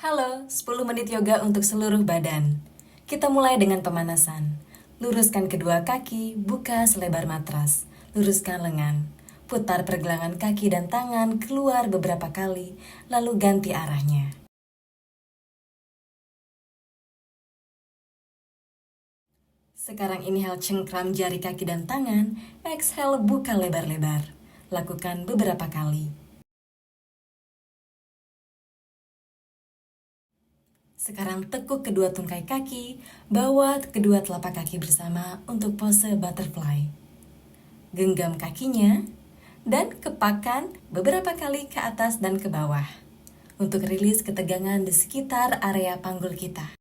Halo, 10 menit yoga untuk seluruh badan. Kita mulai dengan pemanasan. Luruskan kedua kaki, buka selebar matras. Luruskan lengan. Putar pergelangan kaki dan tangan keluar beberapa kali, lalu ganti arahnya. Sekarang inhale cengkram jari kaki dan tangan, exhale buka lebar-lebar. Lakukan beberapa kali. Sekarang tekuk kedua tungkai kaki, bawa kedua telapak kaki bersama untuk pose butterfly. Genggam kakinya, dan kepakkan beberapa kali ke atas dan ke bawah untuk rilis ketegangan di sekitar area panggul kita.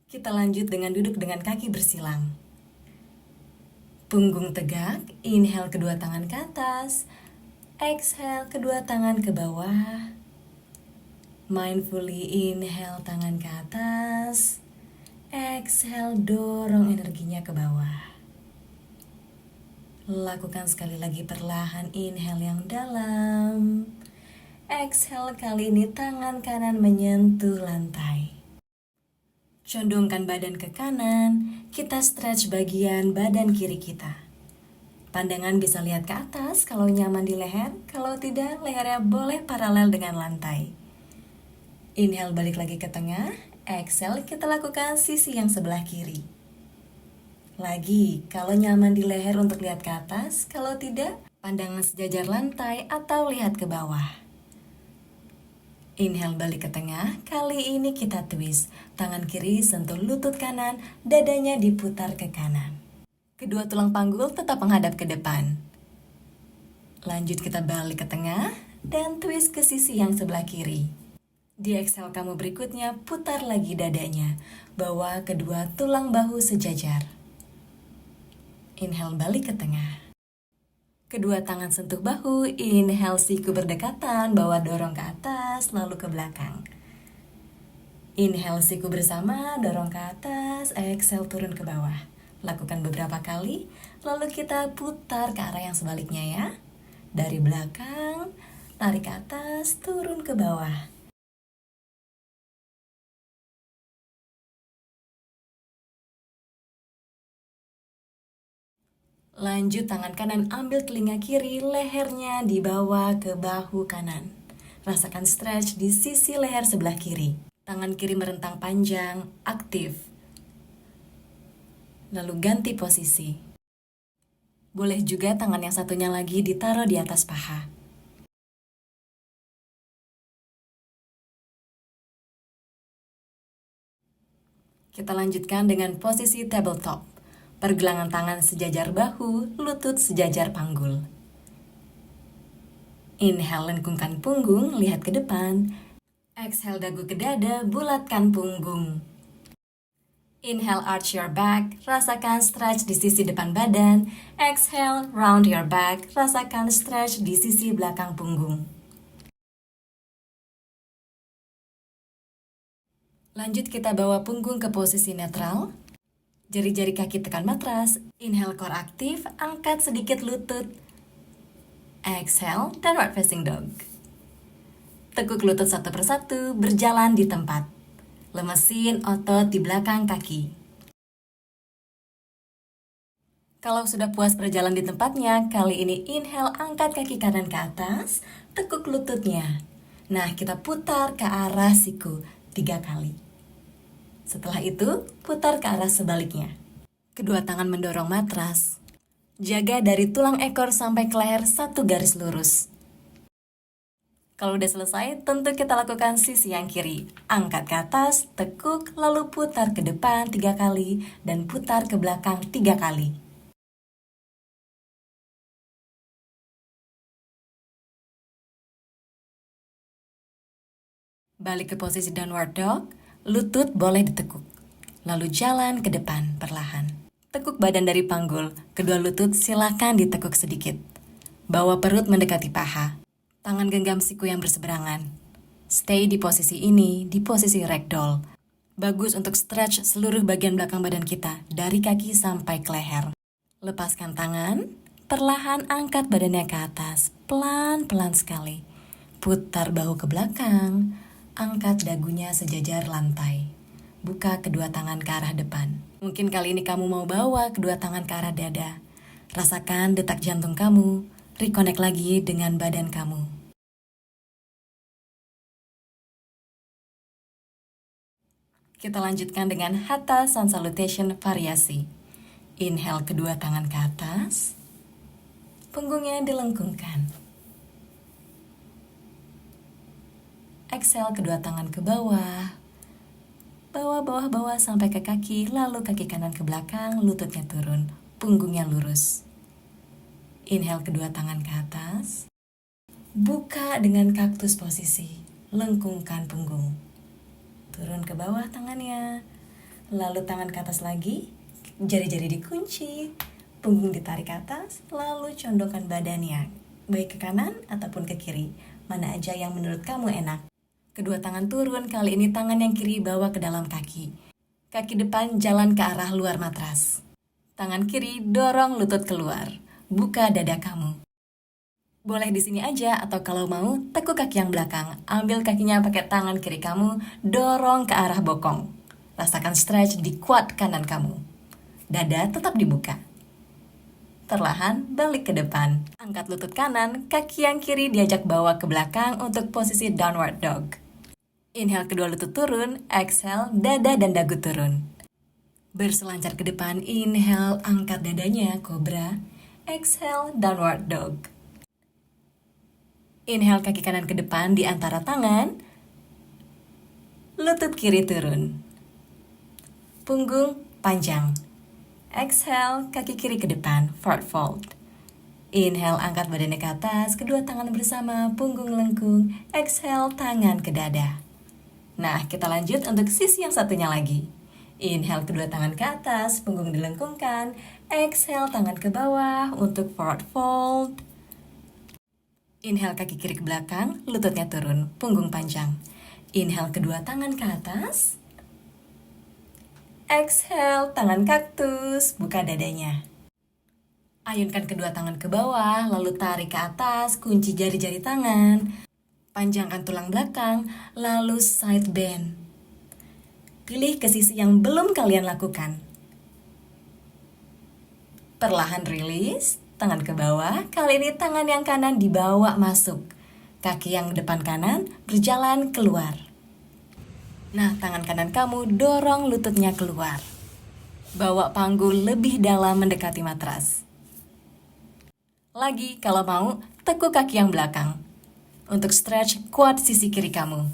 Kita lanjut dengan duduk dengan kaki bersilang. Punggung tegak, inhale kedua tangan ke atas, exhale kedua tangan ke bawah. Mindfully inhale tangan ke atas, exhale dorong energinya ke bawah. Lakukan sekali lagi perlahan, inhale yang dalam. Exhale kali ini tangan kanan menyentuh lantai. Condongkan badan ke kanan, kita stretch bagian badan kiri kita. Pandangan bisa lihat ke atas kalau nyaman di leher, kalau tidak lehernya boleh paralel dengan lantai. Inhale balik lagi ke tengah, exhale kita lakukan sisi yang sebelah kiri. Lagi, kalau nyaman di leher untuk lihat ke atas, kalau tidak, pandangan sejajar lantai atau lihat ke bawah. Inhale balik ke tengah, kali ini kita twist. Tangan kiri sentuh lutut kanan, dadanya diputar ke kanan. Kedua tulang panggul tetap menghadap ke depan. Lanjut kita balik ke tengah, dan twist ke sisi yang sebelah kiri. Di exhale kamu berikutnya, putar lagi dadanya. Bawa kedua tulang bahu sejajar. Inhale balik ke tengah. Kedua tangan sentuh bahu, inhale siku berdekatan, bawa dorong ke atas, lalu ke belakang. Inhale siku bersama, dorong ke atas, exhale turun ke bawah. Lakukan beberapa kali, lalu kita putar ke arah yang sebaliknya ya. Dari belakang, tarik ke atas, turun ke bawah. Lanjut tangan kanan ambil telinga kiri, lehernya dibawa ke bahu kanan. Rasakan stretch di sisi leher sebelah kiri. Tangan kiri merentang panjang, aktif. Lalu ganti posisi. Boleh juga tangan yang satunya lagi ditaruh di atas paha. Kita lanjutkan dengan posisi tabletop. Pergelangan tangan sejajar bahu, lutut sejajar panggul. Inhale lengkungkan punggung, lihat ke depan. Exhale dagu ke dada, bulatkan punggung. Inhale arch your back, rasakan stretch di sisi depan badan. Exhale round your back, rasakan stretch di sisi belakang punggung. Lanjut kita bawa punggung ke posisi netral. Jari-jari kaki tekan matras. Inhale core aktif, angkat sedikit lutut. Exhale, downward facing dog. Tekuk lutut satu persatu, berjalan di tempat. Lemesin otot di belakang kaki. Kalau sudah puas berjalan di tempatnya, kali ini inhale angkat kaki kanan ke atas, tekuk lututnya. Nah, kita putar ke arah siku 3 kali. Setelah itu, putar ke arah sebaliknya. Kedua tangan mendorong matras. Jaga dari tulang ekor sampai ke leher 1 garis lurus. Kalau udah selesai, tentu kita lakukan sisi yang kiri. Angkat ke atas, tekuk, lalu putar ke depan 3 kali, dan putar ke belakang 3 kali. Balik ke posisi downward dog, lutut boleh ditekuk. Lalu jalan ke depan perlahan. Tekuk badan dari panggul, kedua lutut silakan ditekuk sedikit. Bawa perut mendekati paha. Tangan genggam siku yang berseberangan. Stay di posisi ini, di posisi ragdoll. Bagus untuk stretch seluruh bagian belakang badan kita, dari kaki sampai ke leher. Lepaskan tangan, perlahan angkat badannya ke atas, pelan-pelan sekali. Putar bahu ke belakang, angkat dagunya sejajar lantai. Buka kedua tangan ke arah depan. Mungkin kali ini kamu mau bawa kedua tangan ke arah dada. Rasakan detak jantung kamu, reconnect lagi dengan badan kamu. Kita lanjutkan dengan Hatha Sun Salutation variasi. Inhale kedua tangan ke atas, punggungnya dilengkungkan. Exhale kedua tangan ke bawah, bawah sampai ke kaki, lalu kaki kanan ke belakang, lututnya turun, punggungnya lurus. Inhale kedua tangan ke atas, buka dengan kaktus posisi, lengkungkan punggung. Turun ke bawah tangannya, lalu tangan ke atas lagi, jari-jari dikunci, punggung ditarik ke atas, lalu condongkan badannya, baik ke kanan ataupun ke kiri, mana aja yang menurut kamu enak. Kedua tangan turun, kali ini tangan yang kiri bawa ke dalam kaki. Kaki depan jalan ke arah luar matras. Tangan kiri dorong lutut keluar, buka dada kamu. Boleh di sini aja, atau kalau mau, tekuk kaki yang belakang. Ambil kakinya pakai tangan kiri kamu, dorong ke arah bokong. Rasakan stretch di quad kanan kamu. Dada tetap dibuka. Perlahan balik ke depan. Angkat lutut kanan, kaki yang kiri diajak bawa ke belakang untuk posisi downward dog. Inhale kedua lutut turun, exhale dada dan dagu turun. Berselancar ke depan, inhale angkat dadanya, cobra. Exhale downward dog. Inhale kaki kanan ke depan di antara tangan. Lutut kiri turun. Punggung panjang. Exhale kaki kiri ke depan, forward fold. Inhale angkat badannya ke atas, kedua tangan bersama, punggung lengkung. Exhale tangan ke dada. Nah, kita lanjut untuk sisi yang satunya lagi. Inhale kedua tangan ke atas, punggung dilengkungkan. Exhale tangan ke bawah untuk forward fold. Inhale kaki kiri ke belakang, lututnya turun, punggung panjang. Inhale kedua tangan ke atas. Exhale tangan kaktus, buka dadanya. Ayunkan kedua tangan ke bawah, lalu tarik ke atas, kunci jari-jari tangan. Panjangkan tulang belakang, lalu side bend. Pilih ke sisi yang belum kalian lakukan. Perlahan rilis. Tangan ke bawah, kali ini tangan yang kanan dibawa masuk. Kaki yang depan kanan berjalan keluar. Nah, tangan kanan kamu dorong lututnya keluar. Bawa panggul lebih dalam mendekati matras. Lagi, kalau mau, tekuk kaki yang belakang. Untuk stretch quad sisi kiri kamu.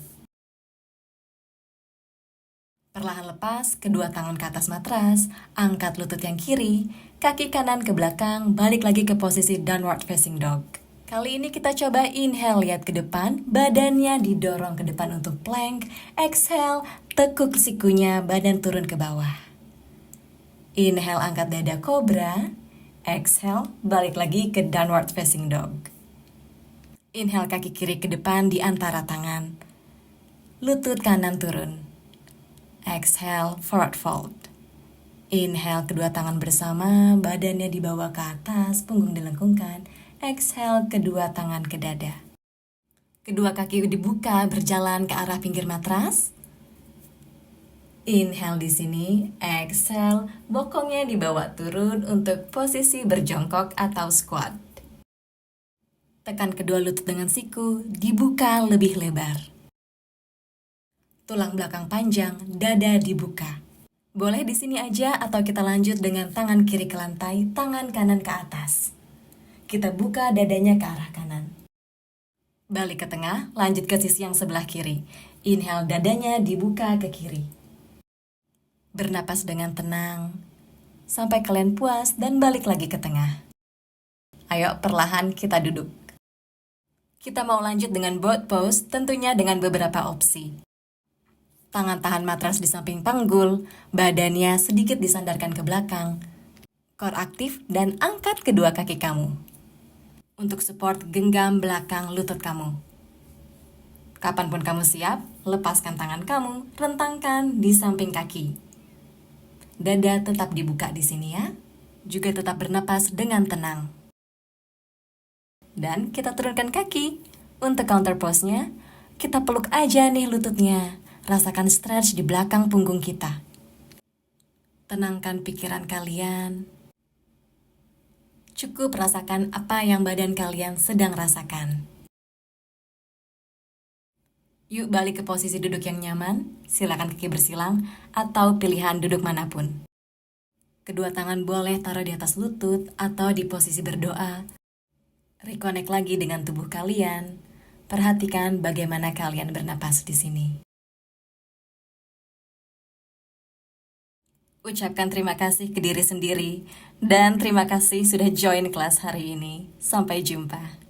Perlahan lepas, kedua tangan ke atas matras, angkat lutut yang kiri, kaki kanan ke belakang, balik lagi ke posisi downward facing dog. Kali ini kita coba inhale, lihat ke depan, badannya didorong ke depan untuk plank, exhale, tekuk sikunya, badan turun ke bawah. Inhale, angkat dada cobra, exhale, balik lagi ke downward facing dog. Inhale, kaki kiri ke depan di antara tangan, lutut kanan turun. Exhale, forward fold. Inhale, kedua tangan bersama, badannya dibawa ke atas, punggung dilengkungkan. Exhale, kedua tangan ke dada. Kedua kaki dibuka, berjalan ke arah pinggir matras. Inhale di sini, exhale, bokongnya dibawa turun untuk posisi berjongkok atau squat. Tekan kedua lutut dengan siku, dibuka lebih lebar. Tulang belakang panjang, dada dibuka. Boleh di sini aja atau kita lanjut dengan tangan kiri ke lantai, tangan kanan ke atas. Kita buka dadanya ke arah kanan. Balik ke tengah, lanjut ke sisi yang sebelah kiri. Inhale, dadanya dibuka ke kiri. Bernapas dengan tenang, sampai kalian puas dan balik lagi ke tengah. Ayo perlahan kita duduk. Kita mau lanjut dengan boat pose, tentunya dengan beberapa opsi. Tangan tahan matras di samping panggul, badannya sedikit disandarkan ke belakang. Core aktif dan angkat kedua kaki kamu. Untuk support genggam belakang lutut kamu. Kapanpun kamu siap, lepaskan tangan kamu, rentangkan di samping kaki. Dada tetap dibuka di sini ya. Juga tetap bernapas dengan tenang. Dan kita turunkan kaki. Untuk counter pose-nya, kita peluk aja nih lututnya. Rasakan stretch di belakang punggung kita. Tenangkan pikiran kalian. Cukup rasakan apa yang badan kalian sedang rasakan. Yuk balik ke posisi duduk yang nyaman. Silakan kaki bersilang atau pilihan duduk manapun. Kedua tangan boleh taruh di atas lutut atau di posisi berdoa. Reconnect lagi dengan tubuh kalian. Perhatikan bagaimana kalian bernapas di sini. Ucapkan terima kasih ke diri sendiri dan terima kasih sudah join kelas hari ini. Sampai jumpa.